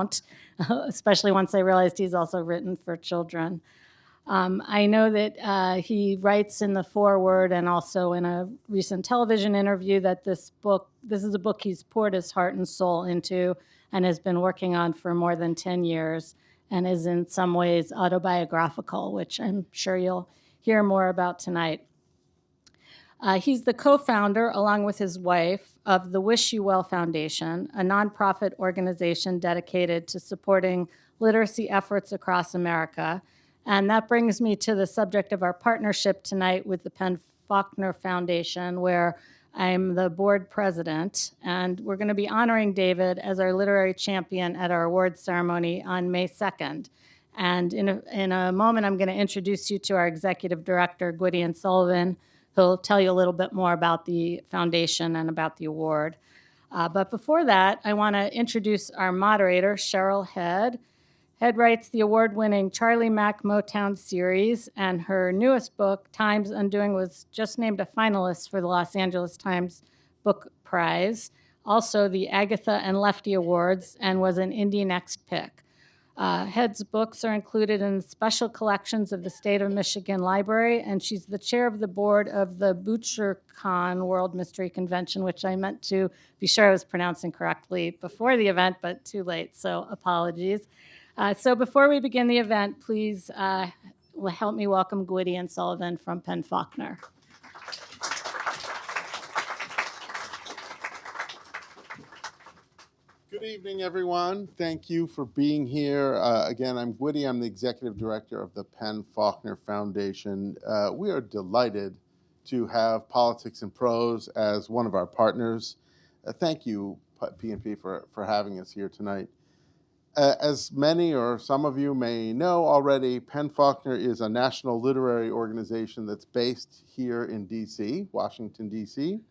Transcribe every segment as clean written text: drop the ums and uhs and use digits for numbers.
count, especially once I realized he's also written for children. I know that he writes in the foreword and also in a recent television interview that this is a book he's poured his heart and soul into and has been working on for more than 10 years and is in some ways autobiographical, which I'm sure you'll hear more about tonight. He's the co-founder, along with his wife, of the Wish You Well Foundation, a nonprofit organization dedicated to supporting literacy efforts across America. And that brings me to the subject of our partnership tonight with the Faulkner Foundation, where I'm the board president. And we're going to be honoring David as our literary champion at our awards ceremony on May 2nd. And in a moment, I'm going to introduce you to our executive director, Gwydion Sullivan, who'll tell you a little bit more about the foundation and about the award. But before that, I want to introduce our moderator, Cheryl Head. Head writes the award-winning Charlie Mack Motown series, and her newest book, Time's Undoing, was just named a finalist for the Los Angeles Times Book Prize, also the Agatha and Lefty Awards, and was an Indie Next Pick. Head's books are included in special collections of the State of Michigan Library, and she's the chair of the board of the ButcherCon World Mystery Convention, which I meant to be sure I was pronouncing correctly before the event, but too late, so apologies. So before we begin the event, please help me welcome Gwydion Sullivan from Faulkner. Good evening, everyone. Thank you for being here. Again, I'm Gwydion. I'm the executive director of the Faulkner Foundation. We are delighted to have Politics and Prose as one of our partners. Thank you, P&P, for having us here tonight. As many or some of you may know already, Faulkner is a national literary organization that's based here in D.C., Washington, D.C.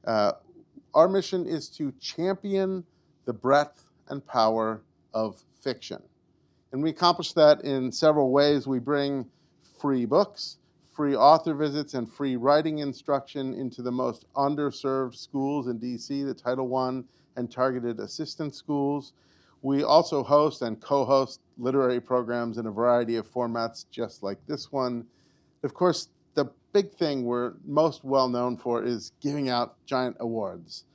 Our mission is to champion the breadth and power of fiction. And we accomplish that in several ways. We bring free books, free author visits, and free writing instruction into the most underserved schools in D.C., the Title I and targeted assistance schools. We also host and co-host literary programs in a variety of formats just like this one. Of course, the big thing we're most well known for is giving out giant awards,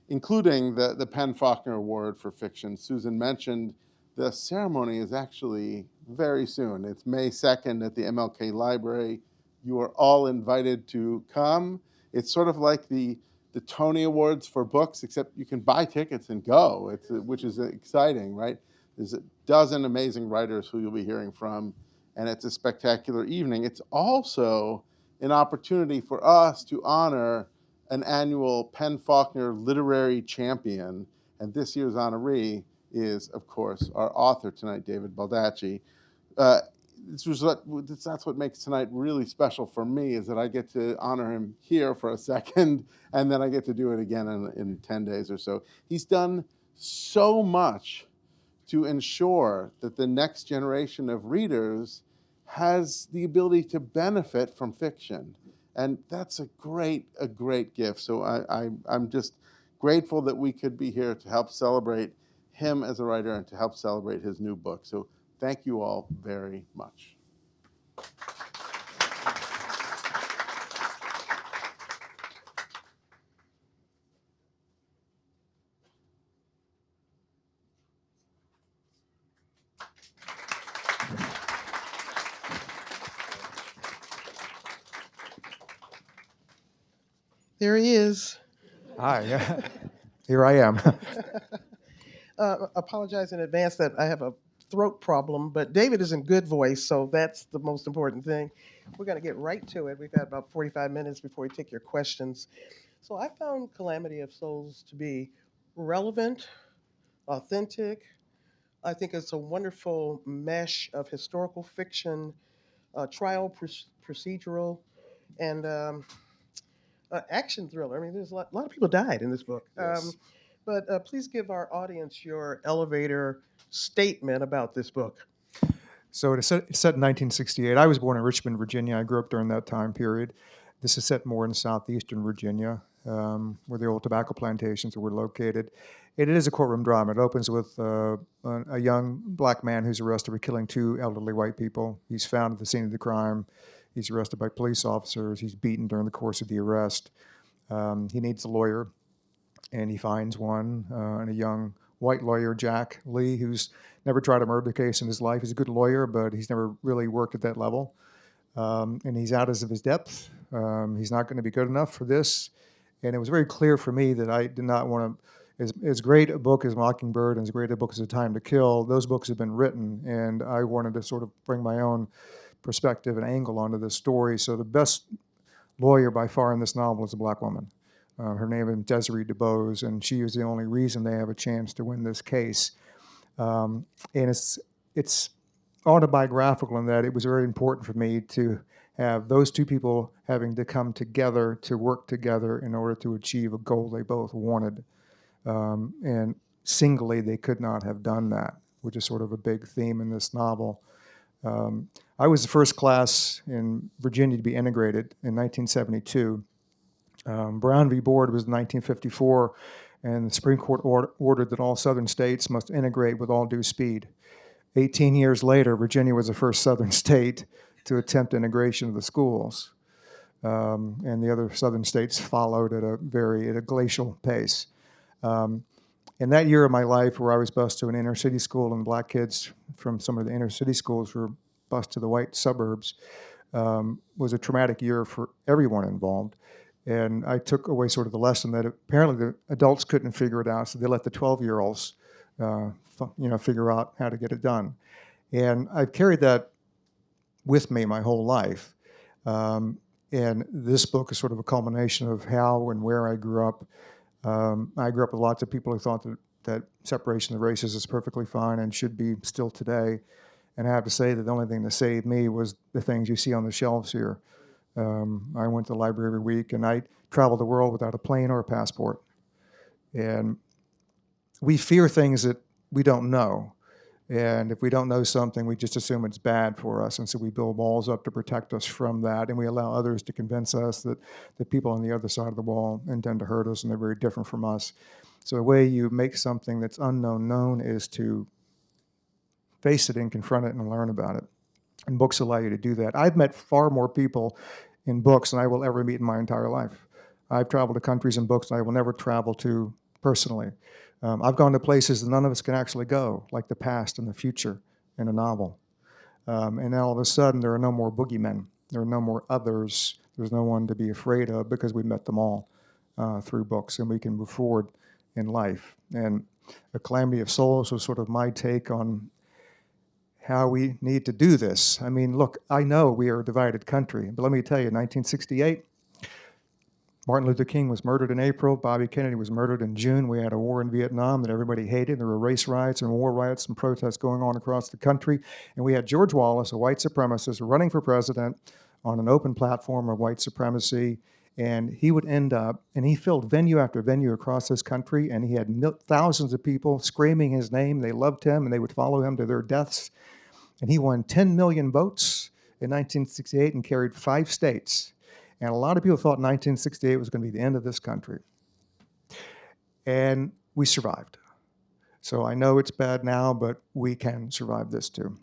including the Faulkner Award for Fiction. Susan mentioned the ceremony is actually very soon. It's May 2nd at the MLK Library. You are all invited to come. It's sort of like the Tony Awards for books, except you can buy tickets and go, which is exciting, right? There's a dozen amazing writers who you'll be hearing from, and it's a spectacular evening. It's also an opportunity for us to honor an annual Faulkner Literary Champion, and this year's honoree is, of course, our author tonight, David Baldacci. That's what makes tonight really special for me, is that I get to honor him here for a second, and then I get to do it again in 10 days or so. He's done so much to ensure that the next generation of readers has the ability to benefit from fiction. And that's a great gift. So I'm just grateful that we could be here to help celebrate him as a writer and to help celebrate his new book. So thank you all very much. There he is. Hi, here I am. Apologize in advance that I have a throat problem, but David is in good voice, so that's the most important thing. We're going to get right to it. We've got about 45 minutes before we take your questions. So I found Calamity of Souls to be relevant, authentic. I think it's a wonderful mesh of historical fiction, trial procedural, and action thriller. I mean, there's a lot of people died in this book. Yes. But please give our audience your elevator statement about this book. So it's set in 1968. I was born in Richmond, Virginia. I grew up during that time period. This is set more in southeastern Virginia. where the old tobacco plantations were located. It is a courtroom drama. It opens with a young black man who's arrested for killing two elderly white people. He's found at the scene of the crime. He's arrested by police officers. He's beaten during the course of the arrest. He needs a lawyer, and he finds one, and a young white lawyer, Jack Lee, who's never tried a murder case in his life. He's a good lawyer, but he's never really worked at that level. And he's out of his depth. He's not going to be good enough for this. And it was very clear for me that I did not want to, as great a book as Mockingbird and as great a book as A Time to Kill, those books have been written, and I wanted to sort of bring my own perspective and angle onto this story. So the best lawyer by far in this novel is a black woman. Her name is Desiree DuBose, and she is the only reason they have a chance to win this case. And it's autobiographical in that it was very important for me to have those two people having to come together to work together in order to achieve a goal they both wanted. And singly, they could not have done that, which is sort of a big theme in this novel. I was the first class in Virginia to be integrated in 1972. Brown v. Board was in 1954, and the Supreme Court ordered that all southern states must integrate with all due speed. 18 years later, Virginia was the first southern state to attempt integration of the schools. And the other southern states followed at a glacial pace. In that year of my life where I was bused to an inner city school and black kids from some of the inner city schools were bused to the white suburbs, was a traumatic year for everyone involved. And I took away sort of the lesson that apparently the adults couldn't figure it out, so they let the 12-year-olds figure out how to get it done. And I've carried that with me my whole life. And this book is sort of a culmination of how and where I grew up. I grew up with lots of people who thought that separation of races is perfectly fine and should be still today. And I have to say that the only thing that saved me was the things you see on the shelves here. I went to the library every week, and I traveled the world without a plane or a passport. And we fear things that we don't know. And if we don't know something, we just assume it's bad for us. And so we build walls up to protect us from that. And we allow others to convince us that the people on the other side of the wall intend to hurt us and they're very different from us. So the way you make something that's unknown known is to face it and confront it and learn about it. And books allow you to do that. I've met far more people in books than I will ever meet in my entire life. I've traveled to countries in books that I will never travel to personally. I've gone to places that none of us can actually go, like the past and the future in a novel. And now all of a sudden, there are no more boogeymen. There are no more others. There's no one to be afraid of because we met them all through books, and we can move forward in life. And A Calamity of Souls was sort of my take on how we need to do this. I mean, look, I know we are a divided country, but let me tell you, 1968, Martin Luther King was murdered in April. Bobby Kennedy was murdered in June. We had a war in Vietnam that everybody hated. There were race riots and war riots and protests going on across the country. And we had George Wallace, a white supremacist, running for president on an open platform of white supremacy. And he would end up, and he filled venue after venue across this country, and he had thousands of people screaming his name. They loved him, and they would follow him to their deaths. And he won 10 million votes in 1968 and carried 5 states. And a lot of people thought 1968 was going to be the end of this country. And we survived. So I know it's bad now, but we can survive this too.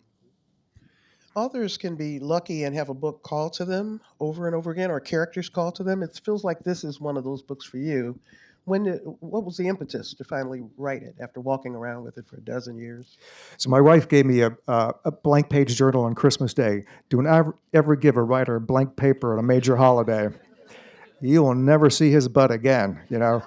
Authors can be lucky and have a book called to them over and over again, or characters called to them. It feels like this is one of those books for you. What was the impetus to finally write it after walking around with it for a dozen years? So my wife gave me a blank page journal on Christmas Day. Do not ever give a writer a blank paper on a major holiday. You will never see his butt again, you know.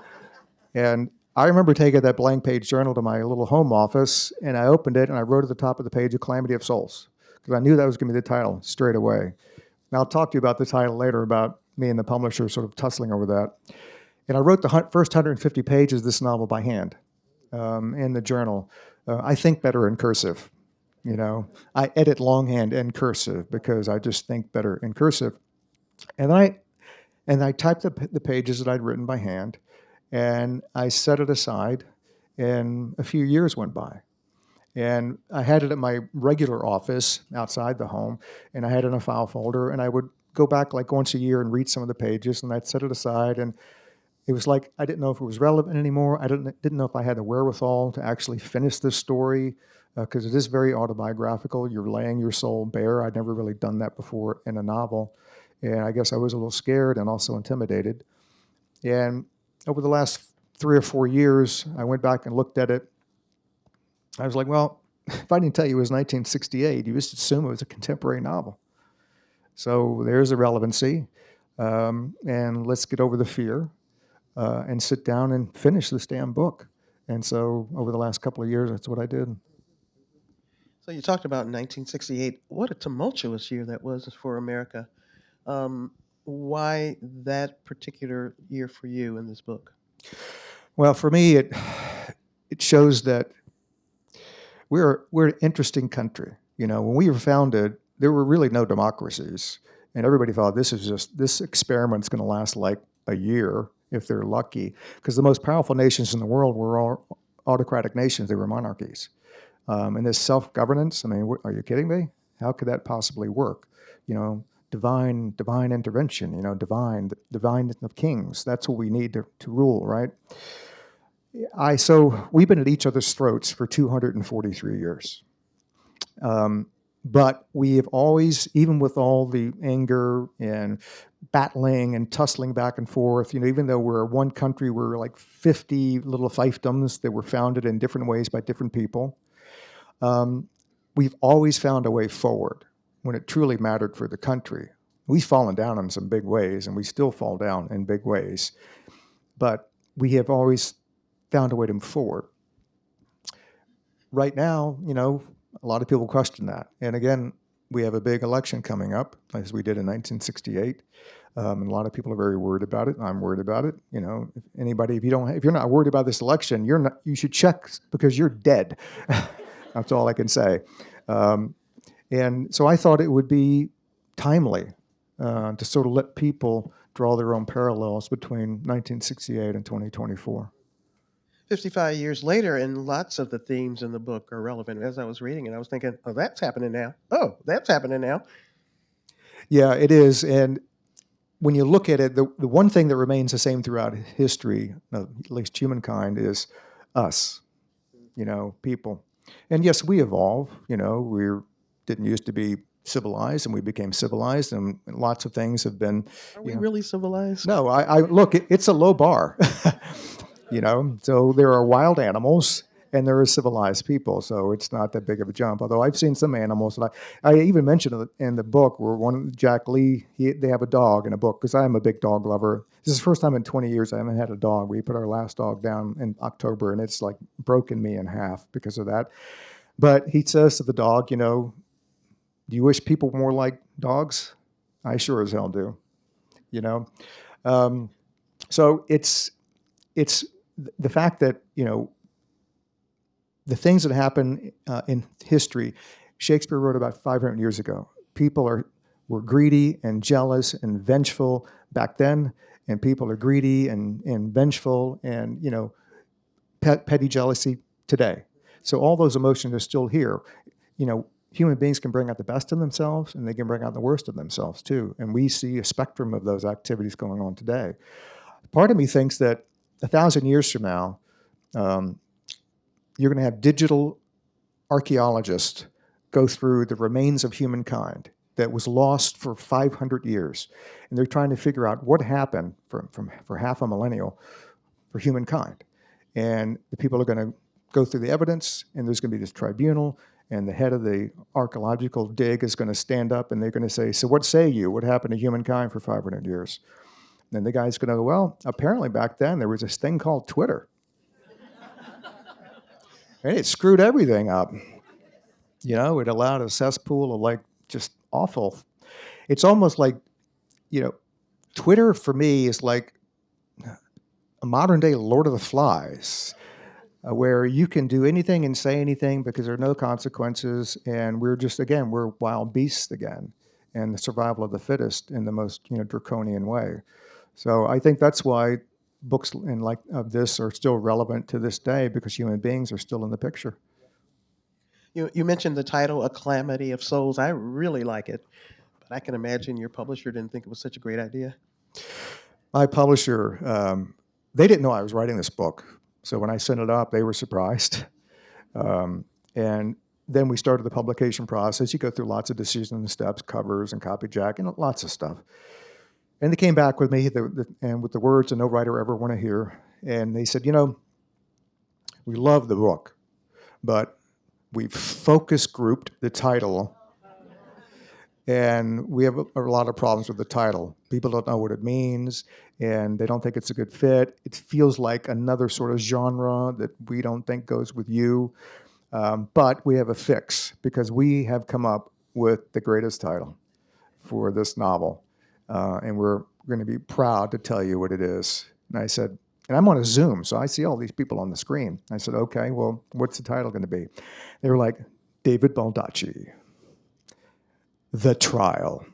And I remember taking that blank page journal to my little home office, and I opened it, and I wrote at the top of the page, A Calamity of Souls, because I knew that was going to be the title straight away. And I'll talk to you about the title later, about me and the publisher sort of tussling over that. And I wrote the first 150 pages of this novel by hand in the journal. I think better in cursive, you know. I edit longhand and cursive because I just think better in cursive. And I typed the pages that I'd written by hand, and I set it aside, and a few years went by. And I had it at my regular office outside the home, and I had it in a file folder, and I would go back like once a year and read some of the pages, and I'd set it aside, and it was like I didn't know if it was relevant anymore. I didn't know if I had the wherewithal to actually finish this story, because it is very autobiographical. You're laying your soul bare. I'd never really done that before in a novel. And I guess I was a little scared and also intimidated. And over the last 3 or 4 years, I went back and looked at it. I was like, well, if I didn't tell you it was 1968, you just assume it was a contemporary novel. So there's a relevancy. And let's get over the fear and sit down and finish this damn book. And so over the last couple of years, that's what I did. So you talked about 1968. What a tumultuous year that was for America. Why that particular year for you in this book? Well, for me, it shows that we're an interesting country. You know, when we were founded, there were really no democracies, and everybody thought this experiment's going to last like a year if they're lucky, because the most powerful nations in the world were all autocratic nations. They were monarchies, and this self-governance. I mean, are you kidding me? How could that possibly work? You know, divine intervention. You know, divine of kings. That's what we need to rule, right? So we've been at each other's throats for 243 years. But we have always, even with all the anger and battling and tussling back and forth, you know, even though we're one country, we're like 50 little fiefdoms that were founded in different ways by different people. We've always found a way forward when it truly mattered for the country. We've fallen down in some big ways, and we still fall down in big ways. But we have always found a way to move forward. Right now, you know, a lot of people question that. And again, we have a big election coming up, as we did in 1968. And a lot of people are very worried about it. I'm worried about it. You know, if you're not worried about this election, you should check, because you're dead. That's all I can say. And so I thought it would be timely to sort of let people draw their own parallels between 1968 and 2024. 55 years later, and lots of the themes in the book are relevant. As I was reading it, I was thinking, oh, that's happening now. Oh, that's happening now. Yeah, it is. And when you look at it, the one thing that remains the same throughout history, at least humankind, is us, you know, people. And yes, we evolve. You know, we didn't used to be civilized, and we became civilized, and lots of things have been. Are we really civilized? No, I look, it's a low bar. You know, so there are wild animals and there are civilized people, so it's not that big of a jump. Although I've seen some animals, and I even mentioned in the book where Jack Lee, they have a dog in a book, because I am a big dog lover. This is the first time in 20 years I haven't had a dog. We put our last dog down in October, and it's like broken me in half because of that. But he says to the dog, you know, do you wish people were more like dogs? I sure as hell do. You know, so it's the fact that, you know, the things that happen in history, Shakespeare wrote about 500 years ago. People were greedy and jealous and vengeful back then, and people are greedy and vengeful and, you know, petty jealousy today. So all those emotions are still here. You know, human beings can bring out the best in themselves, and they can bring out the worst of themselves too. And we see a spectrum of those activities going on today. Part of me thinks that 1,000 years from now, you're going to have digital archaeologists go through the remains of humankind that was lost for 500 years. And they're trying to figure out what happened for half a millennial for humankind. And the people are going to go through the evidence, and there's going to be this tribunal, and the head of the archaeological dig is going to stand up, and they're going to say, so what say you? What happened to humankind for 500 years? And the guy's going to go, well, apparently back then there was this thing called Twitter. And it screwed everything up. You know, it allowed a cesspool of like just awful. It's almost like, you know, Twitter for me is like a modern day Lord of the Flies, where you can do anything and say anything because there are no consequences. And we're wild beasts again, and the survival of the fittest in the most, you know, draconian way. So I think that's why books of this are still relevant to this day, because human beings are still in the picture. You mentioned the title, A Calamity of Souls. I really like it, but I can imagine your publisher didn't think it was such a great idea. My publisher they didn't know I was writing this book. So when I sent it up, they were surprised. And then we started the publication process. You go through lots of decision steps, covers and copyjack and lots of stuff. And they came back with me and with the words that no writer ever want to hear. And they said, we love the book, but we've focus grouped the title, and we have a lot of problems with the title. People don't know what it means, and they don't think it's a good fit. It feels like another sort of genre that we don't think goes with you. But we have a fix, because we have come up with the greatest title for this novel. And we're going to be proud to tell you what it is. And I said, and I'm on a Zoom, so I see all these people on the screen. I said, okay, well, what's the title going to be? They were like, David Baldacci, The Trial.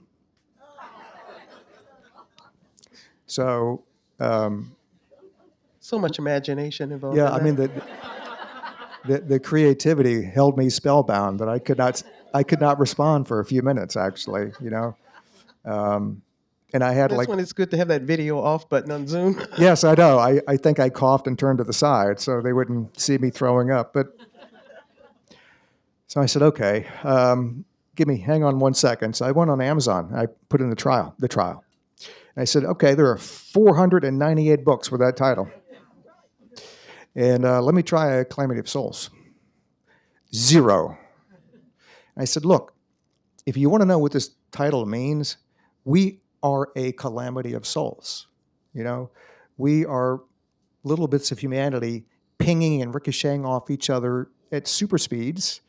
So, So much imagination involved. yeah, in I that. mean, the creativity held me spellbound, that I could not respond for a few minutes, actually, and I had That's when it's good to have that video off button on Zoom. yes, I know. I think I coughed and turned to the side so they wouldn't see me throwing up. But so I said, okay, hang on 1 second. So I went on Amazon. I put in the trial. And I said, okay, there are 498 books with that title. And let me try a Calamity of Souls. 0. And I said, look, if you want to know what this title means, we are a calamity of souls. We are little bits of humanity pinging and ricocheting off each other at super speeds,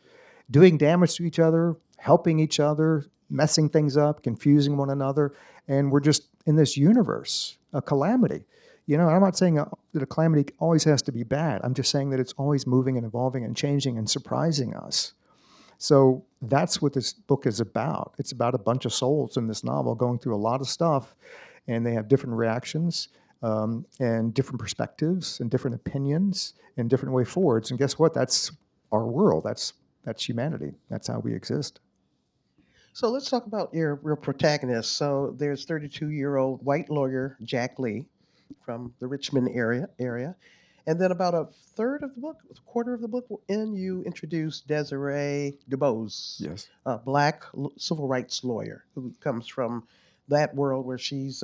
doing damage to each other, helping each other, messing things up, confusing one another. And we're just in this universe, a calamity. I'm not saying that a calamity always has to be bad. I'm just saying that it's always moving and evolving and changing and surprising us. So that's what this book is about. It's about a bunch of souls in this novel going through a lot of stuff, and they have different reactions and different perspectives and different opinions and different way forwards. And guess what? That's our world. That's humanity. That's how we exist. So let's talk about your real protagonist. So there's 32-year-old white lawyer Jack Lee from the Richmond area. And then about a quarter of the book in, you introduce Desiree DuBose, Yes. a black civil rights lawyer who comes from that world where she's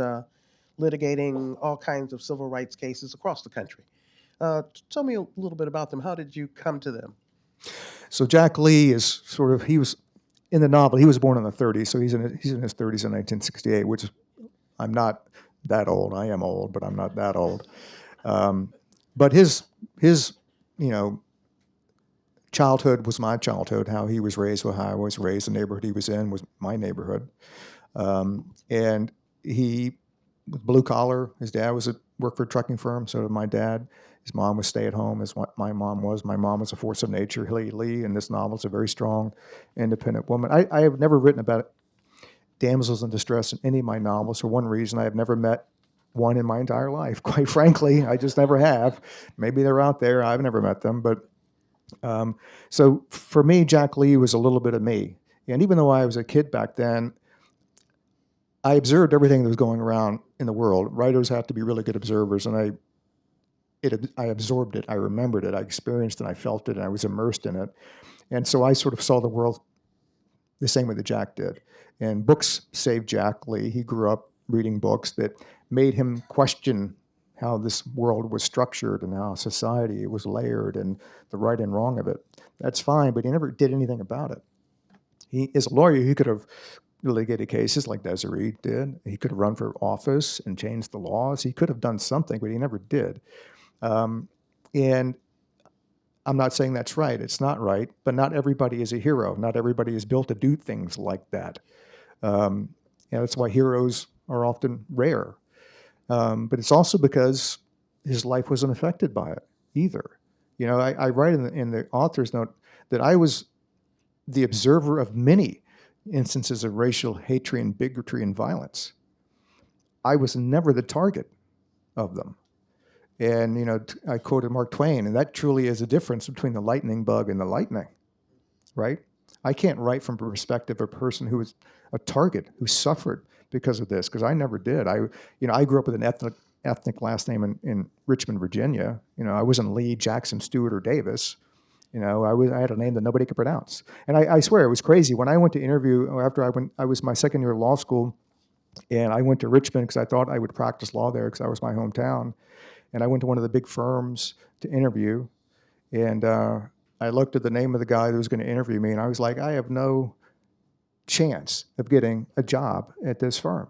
litigating all kinds of civil rights cases across the country. Tell me a little bit about them. How did you come to them? So Jack Lee is he was in the novel. He was born in the 30s, so he's in his 30s in 1968, which I'm not that old. I am old, but I'm not that old. But his childhood was my childhood. How he was raised, how I was raised, the neighborhood he was in was my neighborhood. And he was blue collar. His dad worked for a trucking firm, so did my dad. His mom was stay at home, as what my mom was. My mom was a force of nature. Hilly Lee, in this novel, is a very strong, independent woman. I have never written about damsels in distress in any of my novels for one reason. I have never met one in my entire life, quite frankly. I just never have. Maybe they're out there. I've never met them. But so for me, Jack Lee was a little bit of me. And even though I was a kid back then, I observed everything that was going around in the world. Writers have to be really good observers, and I absorbed it. I remembered it. I experienced it. I felt it, and I was immersed in it. And so I sort of saw the world the same way that Jack did. And books saved Jack Lee. He grew up reading books that made him question how this world was structured and how society was layered and the right and wrong of it. That's fine, but he never did anything about it. As a lawyer, he could have litigated cases like Desiree did. He could have run for office and changed the laws. He could have done something, but he never did. And I'm not saying that's right. It's not right, but not everybody is a hero. Not everybody is built to do things like that. That's why heroes are often rare. But it's also because his life wasn't affected by it either. I write in the author's note that I was the observer of many instances of racial hatred and bigotry and violence. I was never the target of them. And, I quoted Mark Twain, and that truly is a difference between the lightning bug and the lightning, right? I can't write from the perspective of a person who was a target, who suffered because of this, because I never did. I grew up with an ethnic last name in Richmond, Virginia. You know, I wasn't Lee, Jackson, Stewart, or Davis. You know, I had a name that nobody could pronounce. And I swear, it was crazy. When I went to interview, after I was my second year of law school, and I went to Richmond because I thought I would practice law there because that was my hometown. And I went to one of the big firms to interview, and I looked at the name of the guy that was going to interview me, and I was like, I have no chance of getting a job at this firm.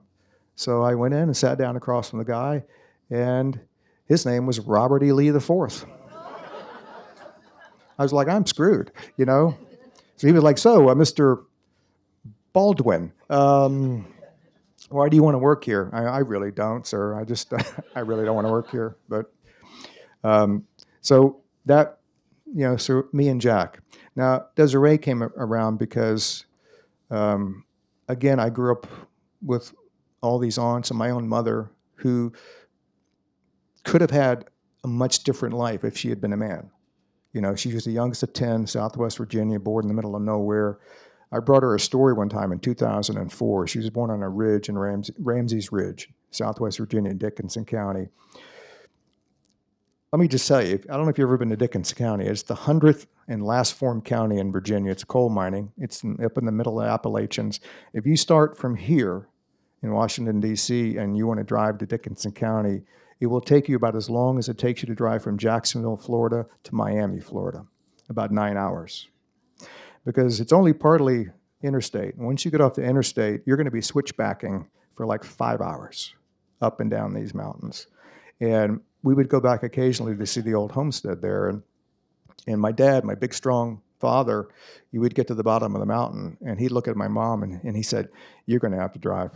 So I went in and sat down across from the guy, and his name was Robert E. Lee IV. I was like, I'm screwed, you know? So he was like, so, Mr. Baldwin, why do you want to work here? I really don't, sir. I really don't want to work here. But so that, you know, so me and Jack. Now, Desiree came around because, again, I grew up with all these aunts and my own mother who could have had a much different life if she had been a man. You know, she was the youngest of 10, Southwest Virginia, born in the middle of nowhere. I brought her a story one time in 2004. She was born on a ridge in Ramsey's Ridge, Southwest Virginia, Dickinson County. Let me just tell you, I don't know if you've ever been to Dickinson County. It's the 100th and last formed county in Virginia. It's coal mining. It's up in the middle of the Appalachians. If you start from here in Washington, D.C., and you want to drive to Dickinson County, it will take you about as long as it takes you to drive from Jacksonville, Florida to Miami, Florida, about 9 hours. Because it's only partly interstate. And once you get off the interstate, you're going to be switchbacking for like 5 hours up and down these mountains. And we would go back occasionally to see the old homestead there. And my dad, my big, strong father, he would get to the bottom of the mountain, and he'd look at my mom, and he said, you're going to have to drive,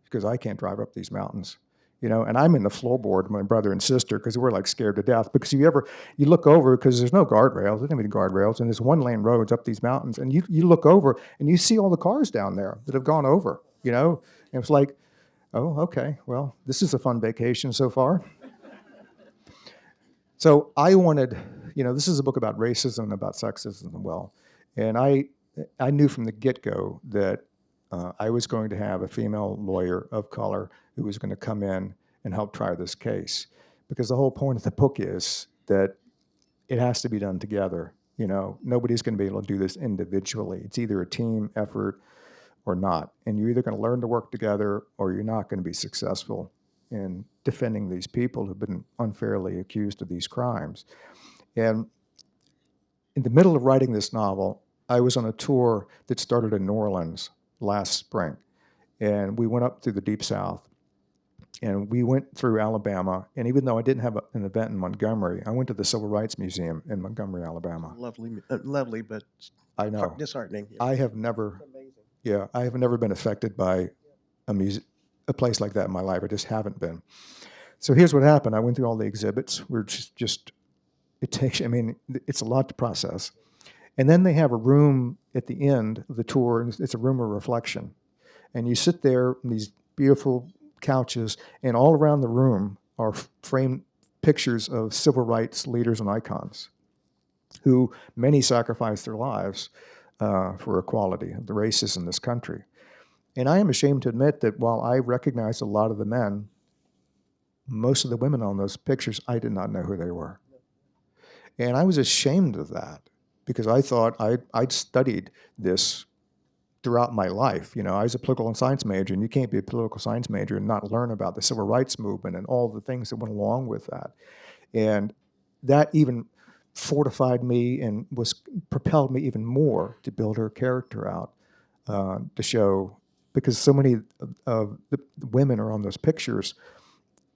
because I can't drive up these mountains. You know, and I'm in the floorboard with my brother and sister because we're like scared to death. Because you look over, because there's no guardrails, there's not even guardrails, and there's one-lane roads up these mountains, and you look over and you see all the cars down there that have gone over, you know? And it's like, oh, okay, well, this is a fun vacation so far. So I wanted, you know, this is a book about racism and about sexism as well. And I knew from the get-go that I was going to have a female lawyer of color who was going to come in and help try this case. Because the whole point of the book is that it has to be done together. You know, nobody's going to be able to do this individually. It's either a team effort or not. And you're either going to learn to work together or you're not going to be successful in defending these people who've been unfairly accused of these crimes. And in the middle of writing this novel, I was on a tour that started in New Orleans last spring. And we went up through the Deep South. And we went through Alabama. And even though I didn't have an event in Montgomery, I went to the Civil Rights Museum in Montgomery, Alabama. Lovely, but I know. Disheartening. I have never, I have never been affected by a place like that in my life. I just haven't been. So here's what happened. I went through all the exhibits. We're just it takes, I mean, it's a lot to process. And then they have a room at the end of the tour, and it's a room of reflection. And you sit there in these beautiful couches, and all around the room are framed pictures of civil rights leaders and icons who many sacrificed their lives for equality of the races in this country. And I am ashamed to admit that while I recognize a lot of the men, most of the women on those pictures, I did not know who they were. And I was ashamed of that because I thought I'd studied this throughout my life. You know, I was a political science major, and you can't be a political science major and not learn about the civil rights movement and all the things that went along with that. And that even fortified me and propelled me even more to build her character out, to show, because so many of the women are on those pictures,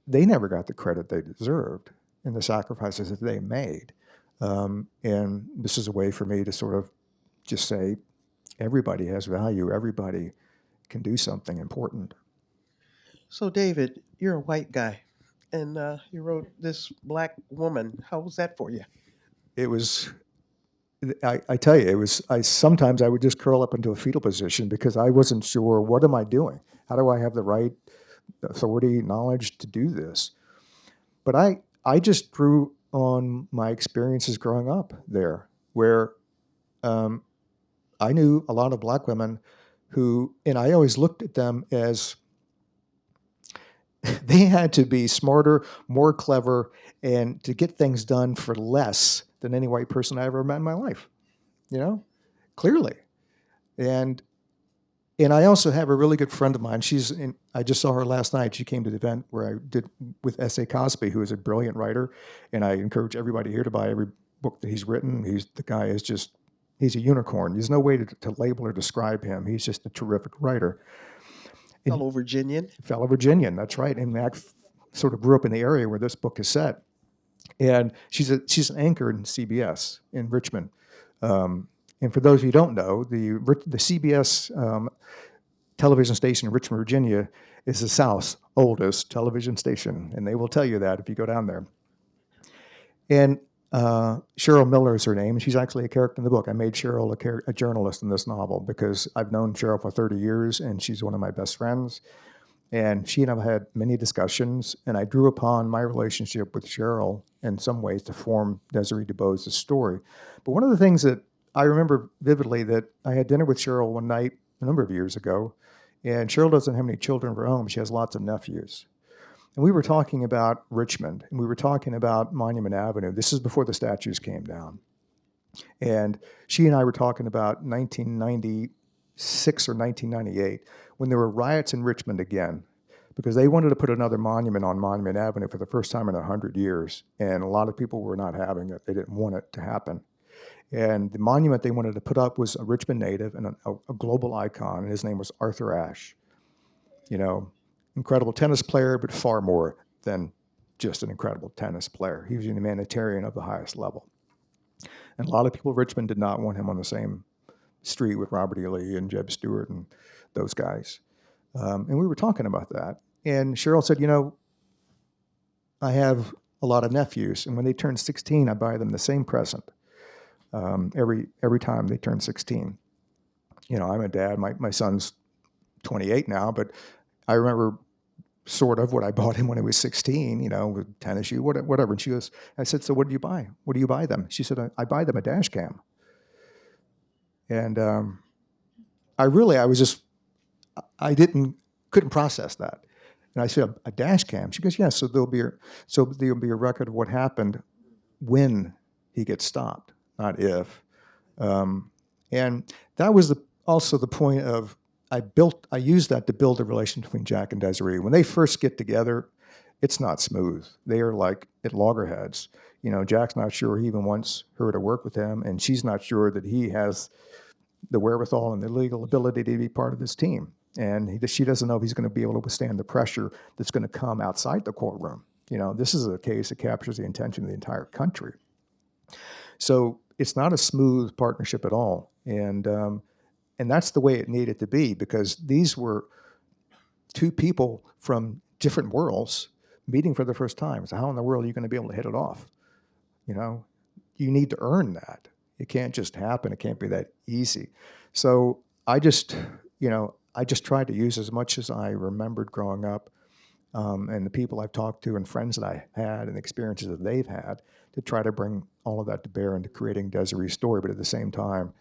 they never got the credit they deserved in the sacrifices that they made. And this is a way for me to sort of just say, everybody has value. Everybody can do something important. So, David, you're a white guy, and you wrote this black woman. How was that for you? It was, I tell you, it was, sometimes I would just curl up into a fetal position because I wasn't sure, what am I doing? How do I have the right authority, knowledge to do this? But I just drew on my experiences growing up there, where I knew a lot of black women who, and I always looked at them as, they had to be smarter, more clever, and to get things done for less than any white person I ever met in my life, clearly. And I also have a really good friend of mine. I just saw her last night. She came to the event where I did with S.A. Cosby, who is a brilliant writer. And I encourage everybody here to buy every book that he's written. The guy is just, he's a unicorn. There's no way to label or describe him. He's just a terrific writer. Fellow Virginian. Fellow Virginian, that's right. And Mac sort of grew up in the area where this book is set. And she's an anchor in CBS in Richmond. And for those of you who don't know, the CBS television station in Richmond, Virginia, is the South's oldest television station, and they will tell you that if you go down there. And Cheryl Miller is her name, and she's actually a character in the book. I made Cheryl a journalist in this novel because I've known Cheryl for 30 years, and she's one of my best friends. And she and I have had many discussions, and I drew upon my relationship with Cheryl in some ways to form Desiree DuBose's story. But one of the things that I remember vividly that I had dinner with Cheryl one night a number of years ago, and Cheryl doesn't have any children of her own. She has lots of nephews. And we were talking about Richmond, and we were talking about Monument Avenue. This is before the statues came down. And she and I were talking about 1996 or 1998, when there were riots in Richmond again, because they wanted to put another monument on Monument Avenue for the first time in 100 years. And a lot of people were not having it. They didn't want it to happen. And the monument they wanted to put up was a Richmond native and a global icon, and his name was Arthur Ashe. Incredible tennis player, but far more than just an incredible tennis player. He was a humanitarian of the highest level. And a lot of people in Richmond did not want him on the same street with Robert E. Lee and Jeb Stuart and those guys. And we were talking about that. And Cheryl said, I have a lot of nephews, and when they turn 16, I buy them the same present. Every time they turn 16. I'm a dad. My son's 28 now, but I remember sort of what I bought him when he was 16, with tennis shoe, whatever. And I said, so what do you buy? What do you buy them? She said, I buy them a dash cam. And couldn't process that. And I said, a dash cam? She goes, yes, so there'll be a record of what happened when he gets stopped. Not if. And that was also the point of, I used that to build a relation between Jack and Desiree. When they first get together, it's not smooth. They are like at loggerheads. Jack's not sure he even wants her to work with him, and she's not sure that he has the wherewithal and the legal ability to be part of this team. And she doesn't know if he's going to be able to withstand the pressure that's going to come outside the courtroom. This is a case that captures the attention of the entire country. So it's not a smooth partnership at all. And that's the way it needed to be, because these were two people from different worlds meeting for the first time. So how in the world are you going to be able to hit it off? You need to earn that. It can't just happen. It can't be that easy. So I just tried to use as much as I remembered growing up, and the people I've talked to and friends that I had and experiences that they've had, to try to bring all of that to bear into creating Desiree's story. But at the same time,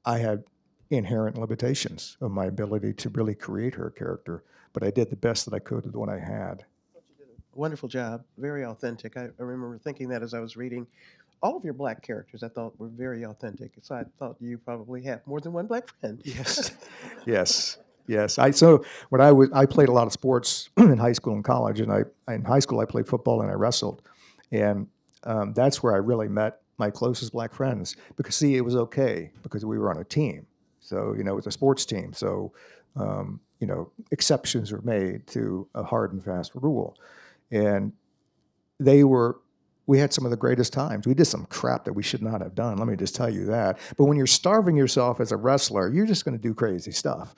I had inherent limitations of my ability to really create her character, but I did the best that I could with what I had. You did a wonderful job, very authentic. I remember thinking that as I was reading. All of your black characters I thought were very authentic. So I thought you probably have more than one black friend. Yes, yes. I played a lot of sports in high school and college, and in high school I played football and I wrestled, and that's where I really met my closest black friends. Because see, it was okay because we were on a team, so it was a sports team. So exceptions were made to a hard and fast rule, and we had some of the greatest times. We did some crap that we should not have done. Let me just tell you that. But when you're starving yourself as a wrestler, you're just going to do crazy stuff.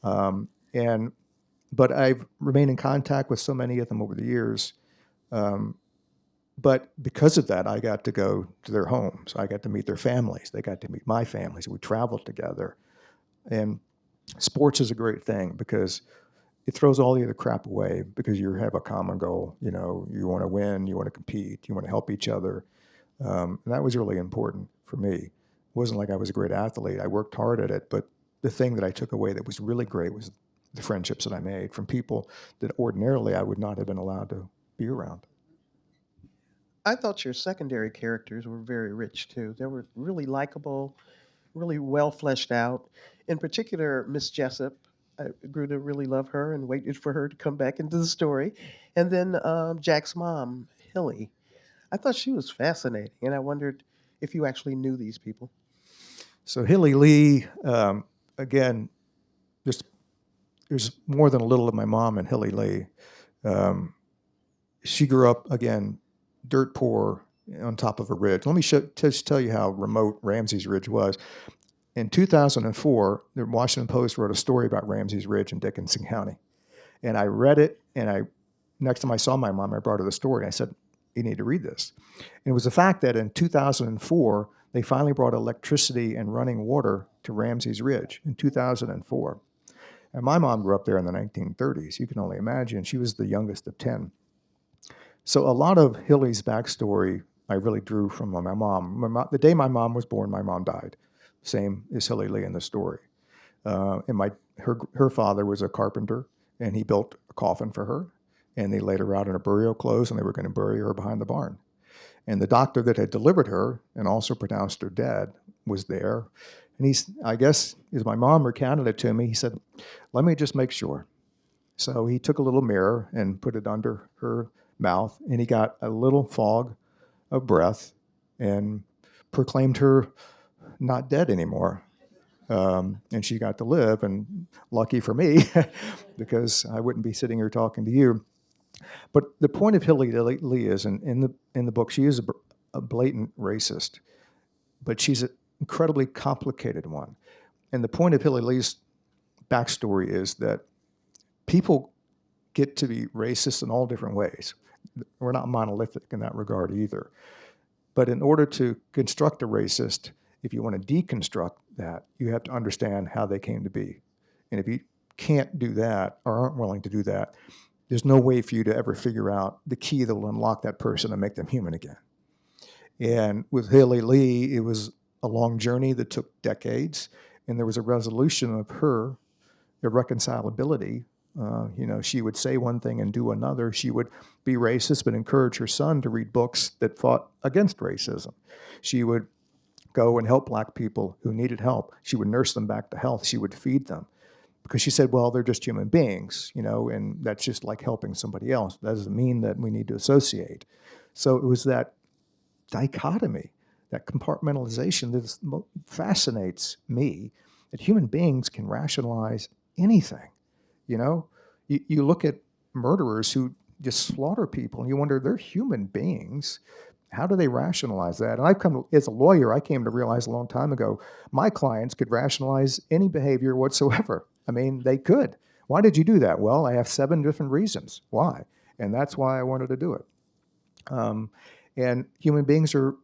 But I've remained in contact with so many of them over the years. But because of that, I got to go to their homes. I got to meet their families. They got to meet my families. We traveled together. And sports is a great thing because it throws all the other crap away because you have a common goal. You want to win, you want to compete, you want to help each other. And that was really important for me. It wasn't like I was a great athlete. I worked hard at it, but the thing that I took away that was really great was the friendships that I made from people that ordinarily I would not have been allowed to be around. I thought your secondary characters were very rich too. They were really likable, really well fleshed out. In particular, Miss Jessup. I grew to really love her and waited for her to come back into the story. And then Jack's mom, Hilly. I thought she was fascinating, and I wondered if you actually knew these people. So Hilly Lee, again, there's more than a little of my mom and Hilly Lee. She grew up, again, dirt poor on top of a ridge. Let me just tell you how remote Ramsey's Ridge was. In 2004, the Washington Post wrote a story about Ramsey's Ridge in Dickinson County. And I read it, and next time I saw my mom, I brought her the story, and I said, you need to read this. And it was the fact that in 2004, they finally brought electricity and running water to Ramsey's Ridge in 2004. And my mom grew up there in the 1930s. You can only imagine. She was the youngest of 10. So a lot of Hilly's backstory I really drew from my mom. The day my mom was born, my mom died. Same as Hilly Lee in the story. And her father was a carpenter, and he built a coffin for her. And they laid her out in her burial clothes, and they were going to bury her behind the barn. And the doctor that had delivered her and also pronounced her dead was there. And I guess, as my mom recounted it to me, he said, let me just make sure. So he took a little mirror and put it under her mouth, and he got a little fog of breath and proclaimed her not dead anymore. And she got to live, and lucky for me, because I wouldn't be sitting here talking to you. But the point of Hilly Lee is, in the book, she is a blatant racist, but she's an incredibly complicated one. And the point of Hilly Lee's backstory is that people get to be racist in all different ways. We're not monolithic in that regard either. But in order to construct a racist, if you want to deconstruct that, you have to understand how they came to be. And if you can't do that or aren't willing to do that, there's no way for you to ever figure out the key that will unlock that person and make them human again. And with Hilly Lee, it was a long journey that took decades, and there was a resolution of her irreconcilability. She would say one thing and do another. She would be racist, but encourage her son to read books that fought against racism. She would go and help black people who needed help. She would nurse them back to health. She would feed them. Because she said, well, they're just human beings, and that's just like helping somebody else. That doesn't mean that we need to associate. So it was that dichotomy, that compartmentalization that fascinates me, that human beings can rationalize anything. You look at murderers who just slaughter people, and you wonder, they're human beings. How do they rationalize that? And as a lawyer, I came to realize a long time ago, my clients could rationalize any behavior whatsoever. I mean, they could. Why did you do that? Well, I have 7 different reasons why, and that's why I wanted to do it. And human beings are,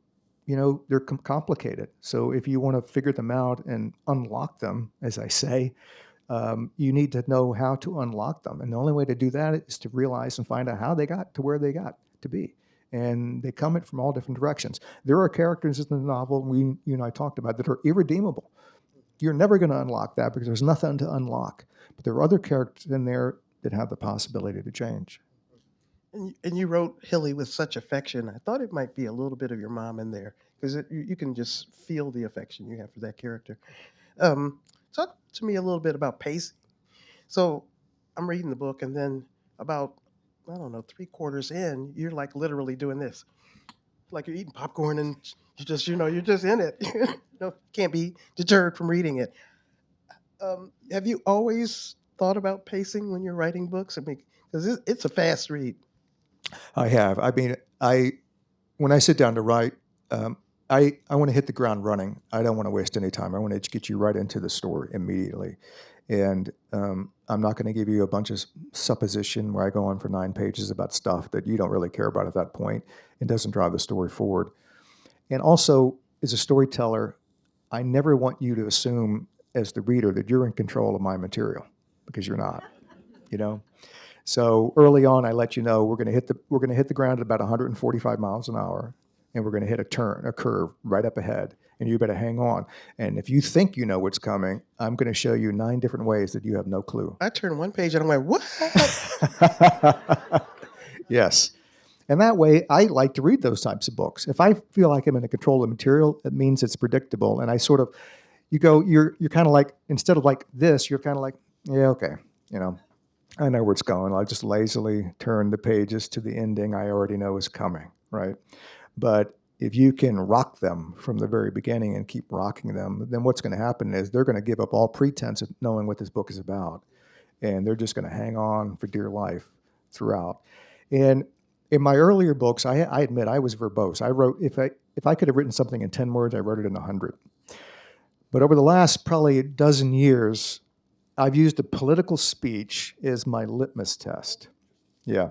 they're complicated. So if you want to figure them out and unlock them, as I say, you need to know how to unlock them. And the only way to do that is to realize and find out how they got to where they got to be. And they come from all different directions. There are characters in the novel you and I talked about that are irredeemable. You're never going to unlock that because there's nothing to unlock. But there are other characters in there that have the possibility to change. And you wrote Hilly with such affection. I thought it might be a little bit of your mom in there, because you can just feel the affection you have for that character. Talk to me a little bit about pacing. So I'm reading the book, and then about, I don't know, 3/4 in, you're like literally doing this. Like you're eating popcorn and you're just in it. Can't be deterred from reading it. Have you always thought about pacing when you're writing books? I mean, because it's a fast read. I have. I mean, when I sit down to write, I want to hit the ground running. I don't want to waste any time. I want to get you right into the story immediately. And I'm not going to give you a bunch of supposition where I go on for 9 pages about stuff that you don't really care about at that point. It doesn't drive the story forward. And also, as a storyteller, I never want you to assume as the reader that you're in control of my material, because you're not, So early on, I let you know we're going to hit the ground at about 145 miles an hour, and we're going to hit a curve right up ahead. and you better hang on. And if you think you know what's coming, I'm going to show you 9 different ways that you have no clue. I turned one page and I went, what? Yes. And that way, I like to read those types of books. If I feel like I'm in control of the material, it means it's predictable. And I sort of, you're kind of like, instead of like this, you're kind of like, yeah, okay, I know where it's going. I'll just lazily turn the pages to the ending I already know is coming, right? But if you can rock them from the very beginning and keep rocking them, then what's going to happen is they're going to give up all pretense of knowing what this book is about. And they're just going to hang on for dear life throughout. And in my earlier books, I admit I was verbose. I wrote, if I could have written something in 10 words, I wrote it in 100. But over the last probably a dozen years, I've used a political speech as my litmus test. Yeah.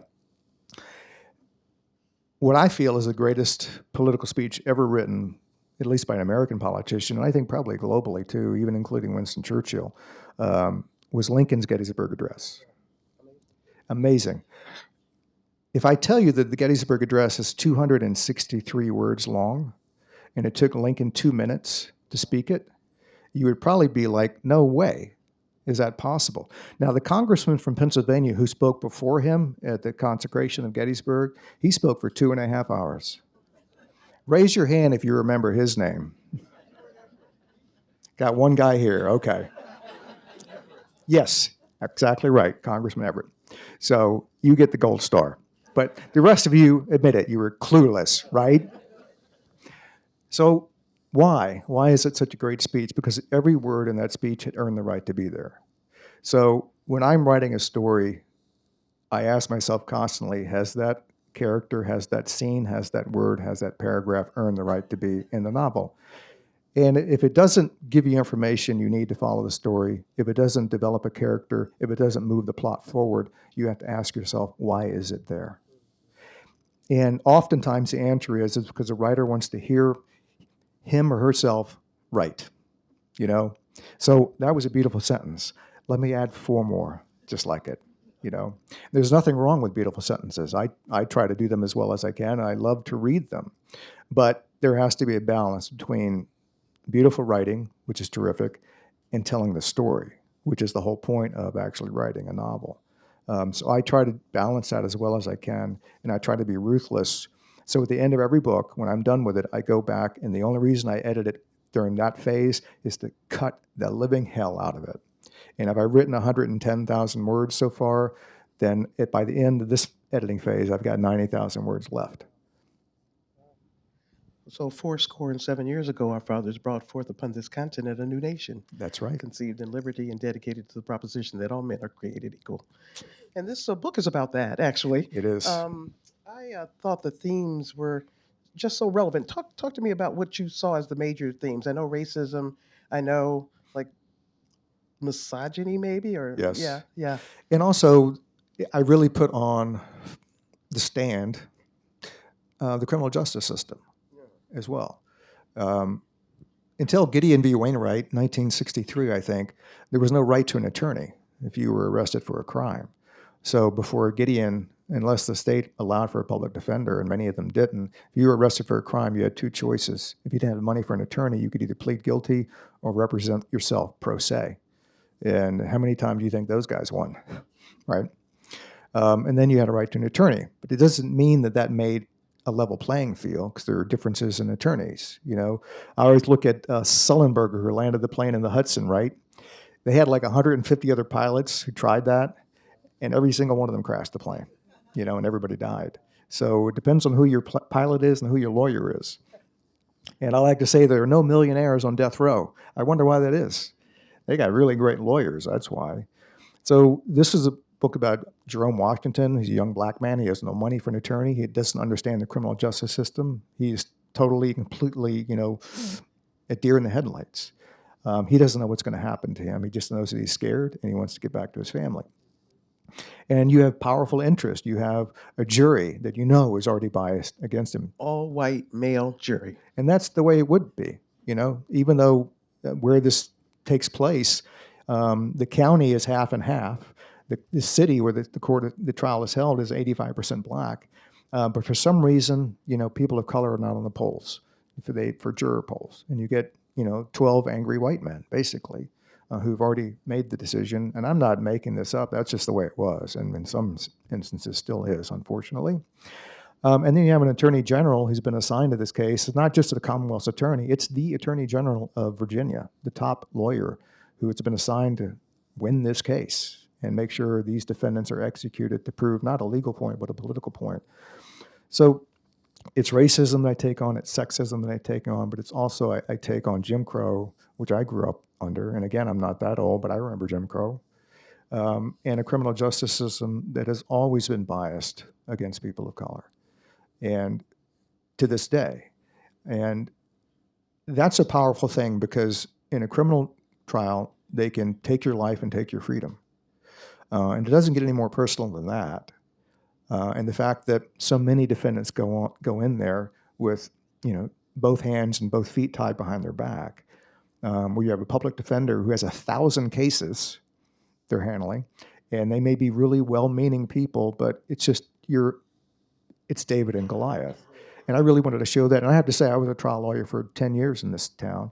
What I feel is the greatest political speech ever written, at least by an American politician, and I think probably globally too, even including Winston Churchill, was Lincoln's Gettysburg Address. Amazing. If I tell you that the Gettysburg Address is 263 words long, and it took Lincoln 2 minutes to speak it, you would probably be like, no way is that possible. Now, the congressman from Pennsylvania who spoke before him at the consecration of Gettysburg, he spoke for 2.5 hours. Raise your hand if you remember his name. Got one guy here, okay. Yes, exactly right, Congressman Everett. So you get the gold star. But the rest of you, admit it, you were clueless, right? So why? Why is it such a great speech? Because every word in that speech had earned the right to be there. So when I'm writing a story, I ask myself constantly, has that character, has that scene, has that word, has that paragraph earned the right to be in the novel? And if it doesn't give you information you need to follow the story, if it doesn't develop a character, if it doesn't move the plot forward, you have to ask yourself, why is it there? And oftentimes the answer is it's because the writer wants to hear him or herself write, So that was a beautiful sentence. Let me add 4 more, just like it, There's nothing wrong with beautiful sentences. I try to do them as well as I can, and I love to read them. But there has to be a balance between beautiful writing, which is terrific, and telling the story, which is the whole point of actually writing a novel. So I try to balance that as well as I can, and I try to be ruthless. So at the end of every book, when I'm done with it, I go back, and the only reason I edit it during that phase is to cut the living hell out of it. And if I've written 110,000 words so far, then by the end of this editing phase, I've got 90,000 words left. So 7 years ago, our fathers brought forth upon this continent a new nation. That's right. Conceived in liberty and dedicated to the proposition that all men are created equal. And this book is about that, actually. It is. I thought the themes were just so relevant. Talk to me about what you saw as the major themes. I know racism. I know, like, misogyny, maybe? Or Yes. Yeah. And also, I really put on the stand the criminal justice system as well. Until Gideon v. Wainwright, 1963, I think, there was no right to an attorney if you were arrested for a crime. So before Gideon, unless the state allowed for a public defender, and many of them didn't, if you were arrested for a crime, you had 2 choices. If you didn't have money for an attorney, you could either plead guilty or represent yourself pro se. And how many times do you think those guys won, right? And then you had a right to an attorney. But it doesn't mean that made a level playing field, because there are differences in attorneys. I always look at Sullenberger, who landed the plane in the Hudson, right? They had like 150 other pilots who tried that, and every single one of them crashed the plane, and everybody died. So it depends on who your pilot is and who your lawyer is. And I like to say there are no millionaires on death row. I wonder why that is. They got really great lawyers, that's why. So this is a book about Jerome Washington. He's a young black man. He has no money for an attorney. He doesn't understand the criminal justice system. He's totally, completely, a deer in the headlights. He doesn't know what's going to happen to him. He just knows that he's scared and he wants to get back to his family. And you have powerful interest. You have a jury that is already biased against him. All white male jury. And that's the way it would be, even though where this takes place, the county is half and half. The city where the trial is held is 85% black. But for some reason, people of color are not on the polls. for juror polls, and you get 12 angry white men basically who've already made the decision. And I'm not making this up. That's just the way it was, and in some instances still is, unfortunately. And then you have an attorney general who's been assigned to this case. It's not just the Commonwealth's attorney, it's the attorney general of Virginia, the top lawyer, who has been assigned to win this case and make sure these defendants are executed to prove not a legal point, but a political point. So it's racism that I take on, it's sexism that I take on, but it's also I take on Jim Crow, which I grew up under. And again, I'm not that old, but I remember Jim Crow. And a criminal justice system that has always been biased against people of color. And to this day. And that's a powerful thing, because in a criminal trial, they can take your life and take your freedom. And it doesn't get any more personal than that. And the fact that so many defendants go in there with, both hands and both feet tied behind their back, where you have a public defender who has 1,000 cases they're handling, and they may be really well-meaning people, but it's just it's David and Goliath. And I really wanted to show that. And I have to say, I was a trial lawyer for 10 years in this town,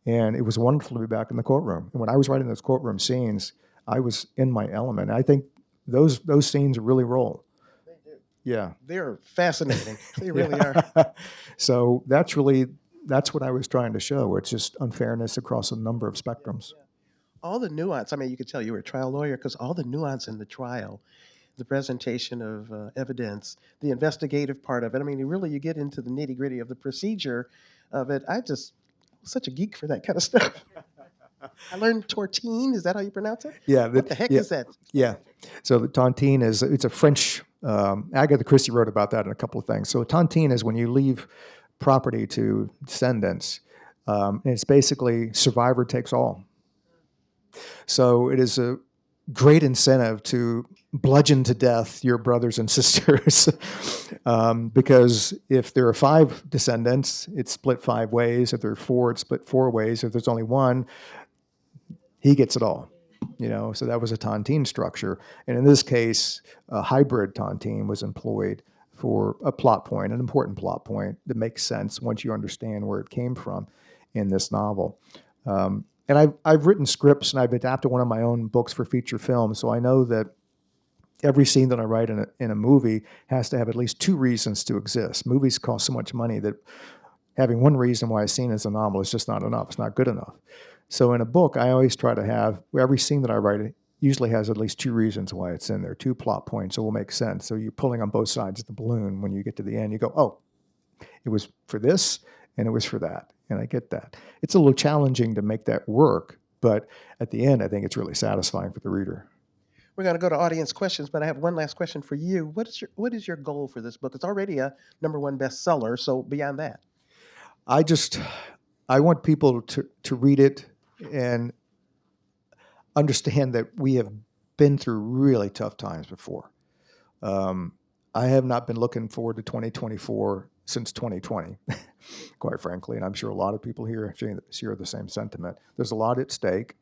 and it was wonderful to be back in the courtroom. And when I was writing those courtroom scenes, I was in my element. I think those scenes really roll. They do. Yeah. They're fascinating. They really are. So that's what I was trying to show. It's just unfairness across a number of spectrums. Yeah. All the nuance, I mean, you could tell you were a trial lawyer, because all the nuance in the trial, the presentation of evidence, the investigative part of it. I mean, you get into the nitty gritty of the procedure of it. I'm such a geek for that kind of stuff. I learned tortine. Is that how you pronounce it? Yeah. What the heck is that? Yeah. So the tontine it's a French, Agatha Christie wrote about that in a couple of things. So tontine is when you leave property to descendants. And it's basically survivor takes all. So it is a great incentive to bludgeon to death your brothers and sisters, because if there are 5 descendants, it's split 5 ways. If there are 4, it's split 4 ways. If there's only 1, he gets it all. So that was a tontine structure. And in this case, a hybrid tontine was employed for a plot point, an important plot point that makes sense once you understand where it came from in this novel. And I've written scripts, and I've adapted one of my own books for feature film, so I know that every scene that I write in a movie has to have at least 2 reasons to exist. Movies cost so much money that having one reason why a scene is a novel is just not enough. It's not good enough. So in a book, I always try to have every scene that I write usually has at least 2 reasons why it's in there, 2 plot points that will make sense. So you're pulling on both sides of the balloon. When you get to the end, you go, oh, it was for this and it was for that. And I get that. It's a little challenging to make that work, but at the end, I think it's really satisfying for the reader. We're going to go to audience questions, but I have one last question for you. What is your goal for this book? It's already a #1 bestseller, so beyond that. I want people to read it and understand that we have been through really tough times before. I have not been looking forward to 2024 since 2020, quite frankly, and I'm sure a lot of people here share the same sentiment. There's a lot at stake,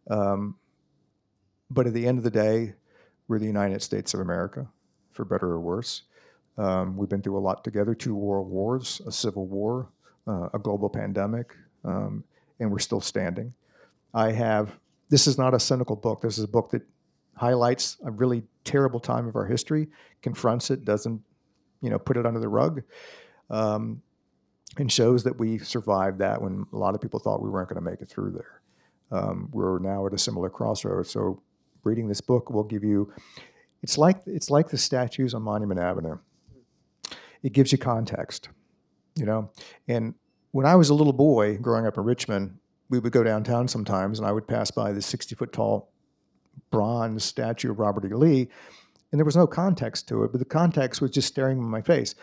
but at the end of the day, we're the United States of America, for better or worse. We've been through a lot together, 2 world wars, a civil war, a global pandemic, and we're still standing. This is not a cynical book. This is a book that highlights a really terrible time of our history, confronts it, doesn't, put it under the rug, and shows that we survived that when a lot of people thought we weren't going to make it through there. We're now at a similar crossroads. So reading this book will give you, it's like the statues on Monument Avenue. It gives you context, And when I was a little boy growing up in Richmond, we would go downtown sometimes, and I would pass by this 60-foot tall bronze statue of Robert E. Lee, and there was no context to it, but the context was just staring in my face.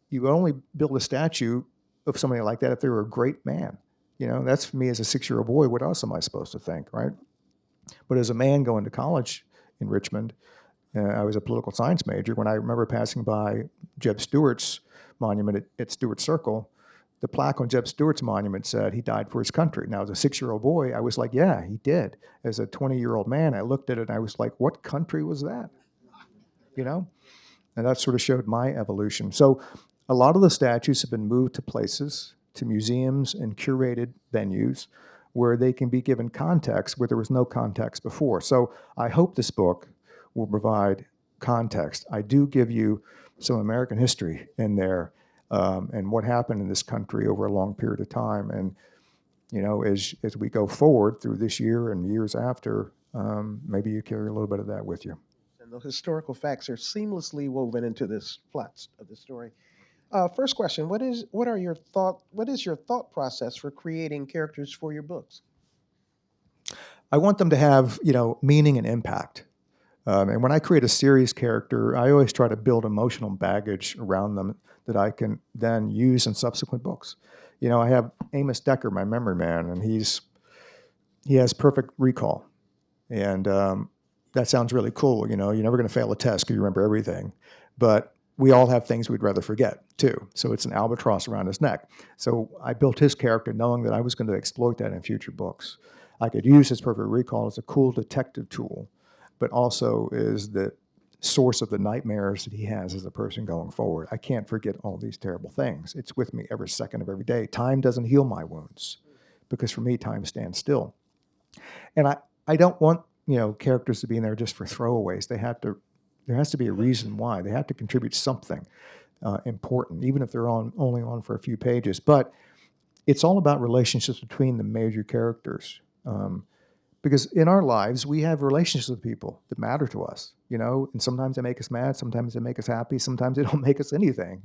You would only build a statue of somebody like that if they were a great man. That's for me as a 6-year-old boy. What else am I supposed to think, right? But as a man going to college in Richmond, I was a political science major. When I remember passing by Jeb Stuart's monument at Stewart Circle, the plaque on Jeb Stuart's monument said he died for his country. Now, as a 6-year-old boy, I was like, yeah, he did. As a 20-year-old man, I looked at it and I was like, what country was that? And that sort of showed my evolution. So a lot of the statues have been moved to places to museums and curated venues where they can be given context where there was no context before. So I hope this book will provide context. I do give you some American history in there, and what happened in this country over a long period of time. And as we go forward through this year and years after, maybe you carry a little bit of that with you. And the historical facts are seamlessly woven into this plot of the story. First question: what is your thought process for creating characters for your books? I want them to have meaning and impact. And when I create a series character, I always try to build emotional baggage around them that I can then use in subsequent books. I have Amos Decker, my memory man, and he has perfect recall. And that sounds really cool. You're never going to fail a test because you remember everything. But we all have things we'd rather forget, too. So it's an albatross around his neck. So I built his character knowing that I was going to exploit that in future books. I could use his perfect recall as a cool detective tool, but also is the source of the nightmares that he has as a person going forward. I can't forget all these terrible things. It's with me every second of every day. Time doesn't heal my wounds because for me, time stands still. And I don't want, characters to be in there just for throwaways. There has to be a reason why. They have to contribute something important, even if they're only on for a few pages. But it's all about relationships between the major characters. Because in our lives, we have relationships with people that matter to us, and sometimes they make us mad, sometimes they make us happy, sometimes they don't make us anything,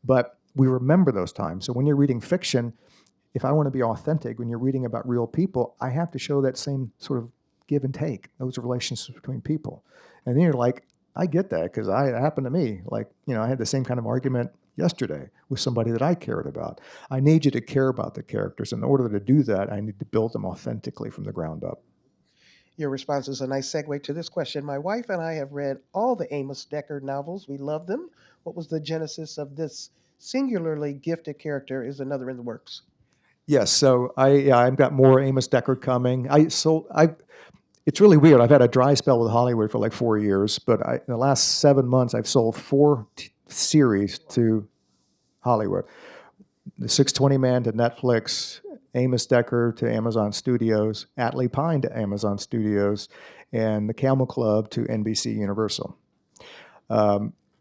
but we remember those times. So when you're reading fiction, if I want to be authentic, when you're reading about real people, I have to show that same sort of give and take, those relationships between people. And then you're like, I get that because it happened to me. Like, I had the same kind of argument yesterday with somebody that I cared about. I need you to care about the characters. In order to do that, I need to build them authentically from the ground up. Your response is a nice segue to this question. My wife and I have read all the Amos Decker novels. We love them. What was the genesis of this singularly gifted character? Is another in the works? Yes, so I've got more Amos Decker coming. It's really weird. I've had a dry spell with Hollywood for like 4 years, but in the last 7 months, I've sold 4 series to Hollywood. The 620 Man to Netflix, Amos Decker to Amazon Studios, Atlee Pine to Amazon Studios, and the Camel Club to NBC Universal.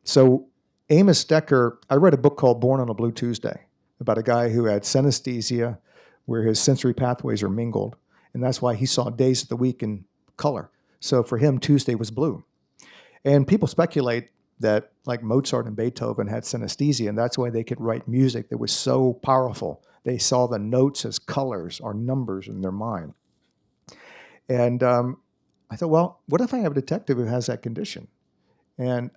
So Amos Decker, I read a book called Born on a Blue Tuesday about a guy who had synesthesia, where his sensory pathways are mingled, and that's why he saw days of the week in color. So for him, Tuesday was blue. And people speculate that like Mozart and Beethoven had synesthesia, and that's why they could write music that was so powerful. They saw the notes as colors or numbers in their mind. And I thought, well, what if I have a detective who has that condition? And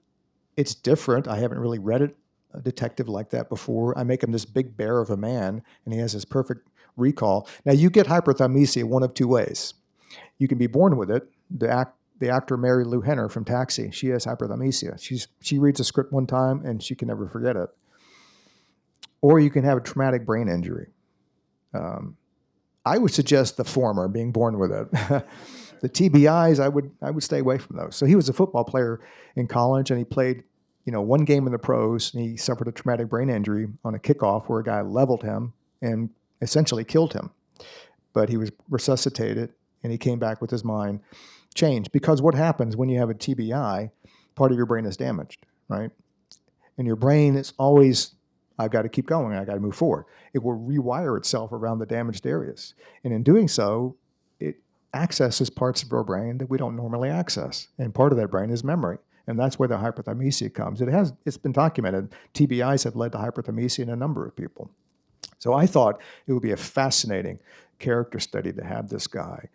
it's different. I haven't really read a detective like that before. I make him this big bear of a man, and he has this perfect recall. Now, you get hyperthymesia one of 2 ways. You can be born with it. The actor Mary Lou Henner from Taxi, she has hyperthymesia. She reads a script one time, and she can never forget it. Or you can have a traumatic brain injury. I would suggest the former, being born with it. The TBIs, I would stay away from those. So he was a football player in college, and he played, 1 game in the pros, and he suffered a traumatic brain injury on a kickoff where a guy leveled him and essentially killed him. But he was resuscitated, and he came back with his mind changed. Because what happens when you have a TBI, part of your brain is damaged, right? And your brain is always, I've got to keep going, I've got to move forward. It will rewire itself around the damaged areas. And in doing so, it accesses parts of our brain that we don't normally access. And part of that brain is memory. And that's where the hyperthymesia comes. It's been documented. TBIs have led to hyperthymesia in a number of people. So I thought it would be a fascinating character study to have this guy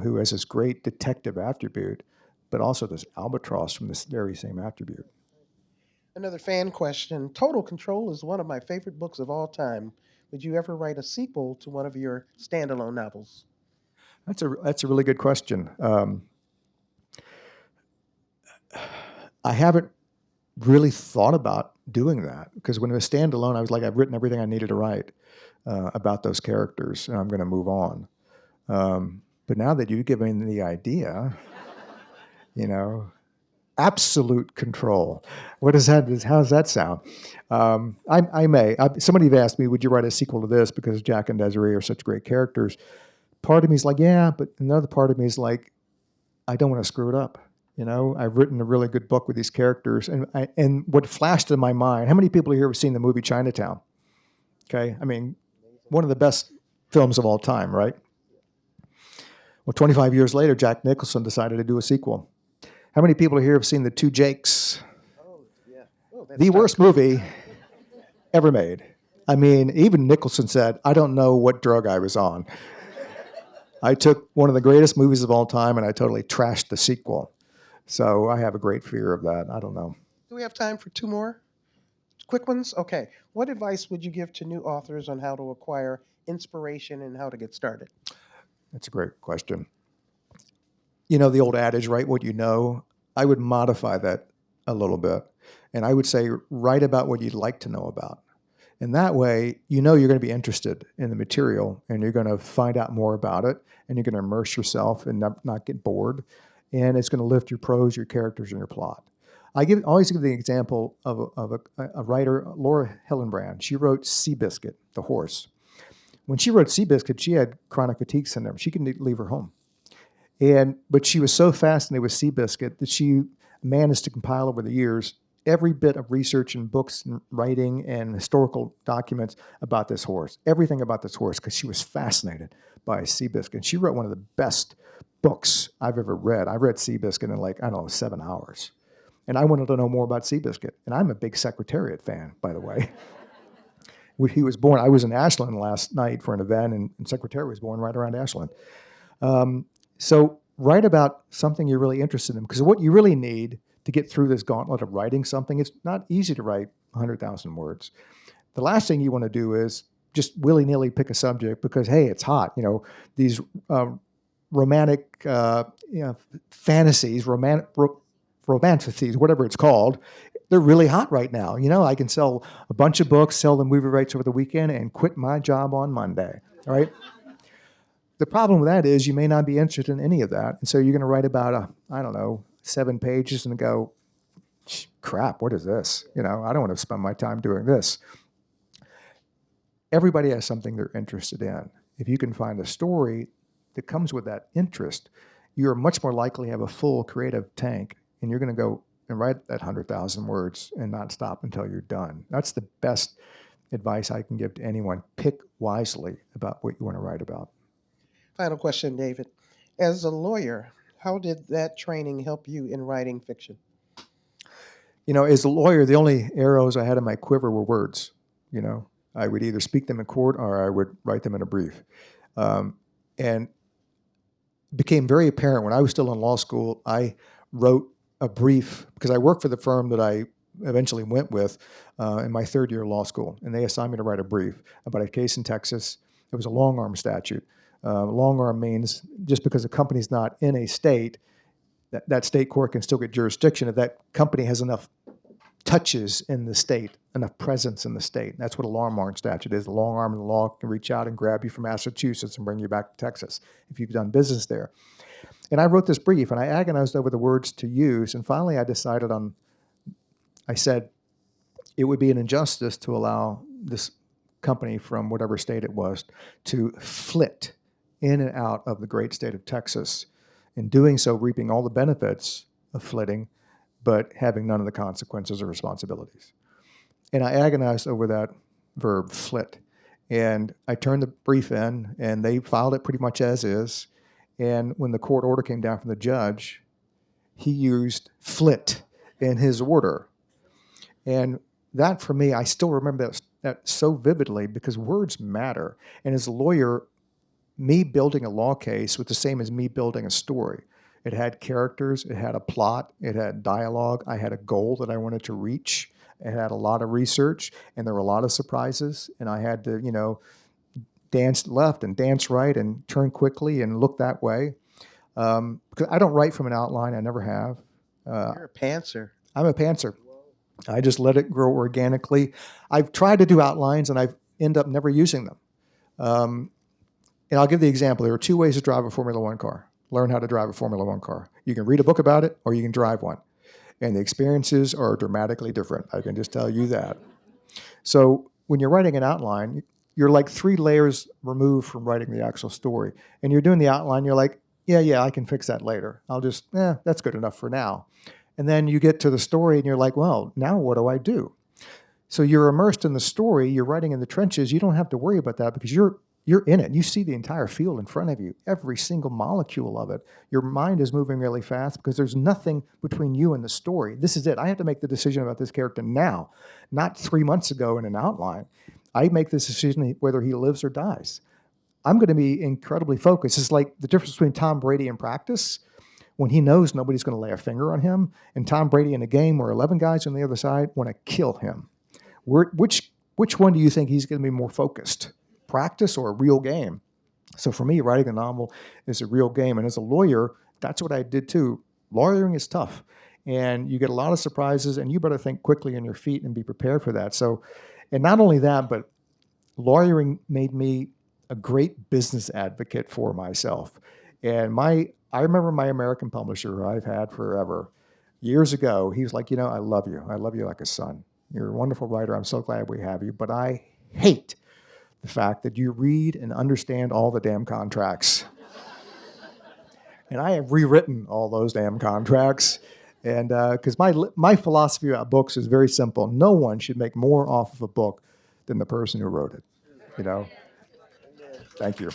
who has this great detective attribute, but also this albatross from this very same attribute. Another fan question. Total Control is one of my favorite books of all time. Would you ever write a sequel to one of your standalone novels? That's a really good question. I haven't really thought about doing that because when it was standalone, I was like, I've written everything I needed to write about those characters, and I'm going to move on. But now that you've given me the idea, absolute control. What does that? How does that sound? I may. Somebody have asked me, "Would you write a sequel to this?" Because Jack and Desiree are such great characters. Part of me is like, "Yeah," but another part of me is like, "I don't want to screw it up." You know, I've written a really good book with these characters, and what flashed in my mind. How many people here have seen the movie Chinatown? Okay, I mean, one of the best films of all time, right? Well, 25 years later, Jack Nicholson decided to do a sequel. How many people here have seen The Two Jakes? Oh, yeah. Oh, that's The worst movie ever made. I mean, even Nicholson said, I don't know what drug I was on. I took one of the greatest movies of all time and I totally trashed the sequel. So I have a great fear of that. I don't know. Do we have time for two more quick ones? Okay. What advice would you give to new authors on how to acquire inspiration and how to get started? That's a great question. You know the old adage, write what you know? I would modify that a little bit. And I would say write about what you'd like to know about. And that way, you know you're going to be interested in the material and you're going to find out more about it and you're going to immerse yourself and not get bored. And it's going to lift your prose, your characters, and your plot. Always give the example of a writer, Laura Hillenbrand. She wrote Seabiscuit, the horse. When she wrote Seabiscuit, she had chronic fatigue syndrome. She couldn't leave her home. But she was so fascinated with Seabiscuit that she managed to compile over the years every bit of research and books and writing and historical documents about this horse, everything about this horse, because she was fascinated by Seabiscuit. She wrote one of the best books I've ever read. I read Seabiscuit in like, I don't know, 7 hours. And I wanted to know more about Seabiscuit. And I'm a big Secretariat fan, by the way. When he was born, I was in Ashland last night for an event, and Secretariat was born right around Ashland. So write about something you're really interested in, because what you really need to get through this gauntlet of writing something, it's not easy to write 100,000 words. The last thing you want to do is just willy-nilly pick a subject because, hey, it's hot. You know, these romantic fantasies, romanticities, whatever it's called, they're really hot right now. You know, I can sell a bunch of books, sell the movie rights over the weekend, and quit my job on Monday, all right? The problem with that is you may not be interested in any of that. And so you're going to write about, 7 pages and go, crap, what is this? You know, I don't want to spend my time doing this. Everybody has something they're interested in. If you can find a story that comes with that interest, you're much more likely to have a full creative tank, and you're going to go and write that 100,000 words and not stop until you're done. That's the best advice I can give to anyone. Pick wisely about what you want to write about. Final question, David. As a lawyer, how did that training help you in writing fiction? You know, as a lawyer, the only arrows I had in my quiver were words. You know, I would either speak them in court or I would write them in a brief. And it became very apparent when I was still in law school, I wrote a brief because I worked for the firm that I eventually went with in my third year of law school. And they assigned me to write a brief about a case in Texas. It was a long-arm statute. Long-arm means just because a company's not in a state, that state court can still get jurisdiction if that company has enough touches in the state, enough presence in the state. That's what a long-arm statute is. The long arm of the law can reach out and grab you from Massachusetts and bring you back to Texas if you've done business there. And I wrote this brief, and I agonized over the words to use, and finally I said, it would be an injustice to allow this company from whatever state it was to flit in and out of the great state of Texas, in doing so reaping all the benefits of flitting, but having none of the consequences or responsibilities. And I agonized over that verb, flit. And I turned the brief in, and they filed it pretty much as is. And when the court order came down from the judge, he used flit in his order. And that, for me, I still remember that so vividly because words matter. And as a lawyer, me building a law case was the same as me building a story. It had characters, it had a plot, it had dialogue, I had a goal that I wanted to reach, it had a lot of research, and there were a lot of surprises, and I had to, dance left and dance right and turn quickly and look that way. Because I don't write from an outline, I never have. You're a pantser. I'm a pantser. I just let it grow organically. I've tried to do outlines, and I've end up never using them. And I'll give the example. There are 2 ways to drive a Formula One car. Learn how to drive a Formula One car. You can read a book about it, or you can drive one. And the experiences are dramatically different. I can just tell you that. So when you're writing an outline, you're like 3 layers removed from writing the actual story. And you're doing the outline, you're like, yeah, I can fix that later. I'll just, that's good enough for now. And then you get to the story and you're like, well, now what do I do? So you're immersed in the story, you're writing in the trenches, you don't have to worry about that because you're in it. You see the entire field in front of you, every single molecule of it. Your mind is moving really fast because there's nothing between you and the story. This is it. I have to make the decision about this character now, not 3 months ago in an outline. I make this decision whether he lives or dies. I'm going to be incredibly focused. It's like the difference between Tom Brady in practice, when he knows nobody's going to lay a finger on him, and Tom Brady in a game where 11 guys on the other side want to kill him. Which one do you think he's going to be more focused? Practice or a real game? So for me, writing a novel is a real game. And as a lawyer, that's what I did too. Lawyering is tough. And you get a lot of surprises, and you better think quickly on your feet and be prepared for that. So, and not only that, but lawyering made me a great business advocate for myself. And I remember my American publisher, who I've had forever, years ago, he was like, I love you. I love you like a son. You're a wonderful writer. I'm so glad we have you. But I hate the fact that you read and understand all the damn contracts. And I have rewritten all those damn contracts. And because my philosophy about books is very simple. No one should make more off of a book than the person who wrote it. Thank you.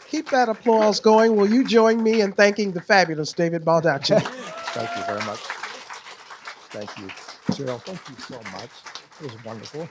Keep that applause going. Will you join me in thanking the fabulous David Baldacci? Thank you very much. Thank you. Cheryl, thank you so much. It was wonderful.